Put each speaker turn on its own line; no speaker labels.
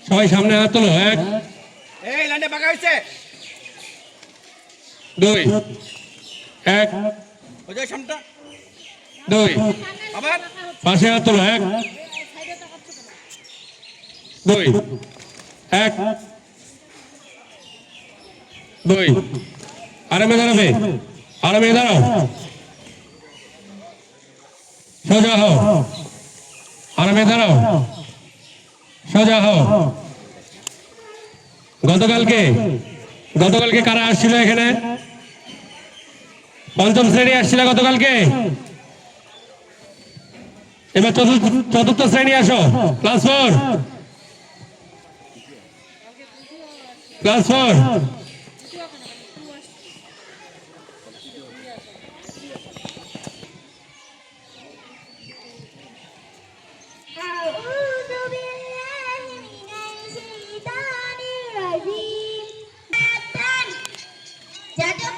সবাই সামনে হাত তোলো। 1 2 1 2 পাশে হাত তোলো। 1 2 1 2 আরামে দাঁড়াবে, আরামে দাঁড়াও, সোজা হও, আরামে দাঁড়াও, সোজা হও। গতকালকে কারা আসছিল এখানে? পঞ্চম শ্রেণী আসছিল গতকালকে। এবার চতুর্থ শ্রেণী আসো, ক্লাস 4 ক্লাস 4।
জাতীয়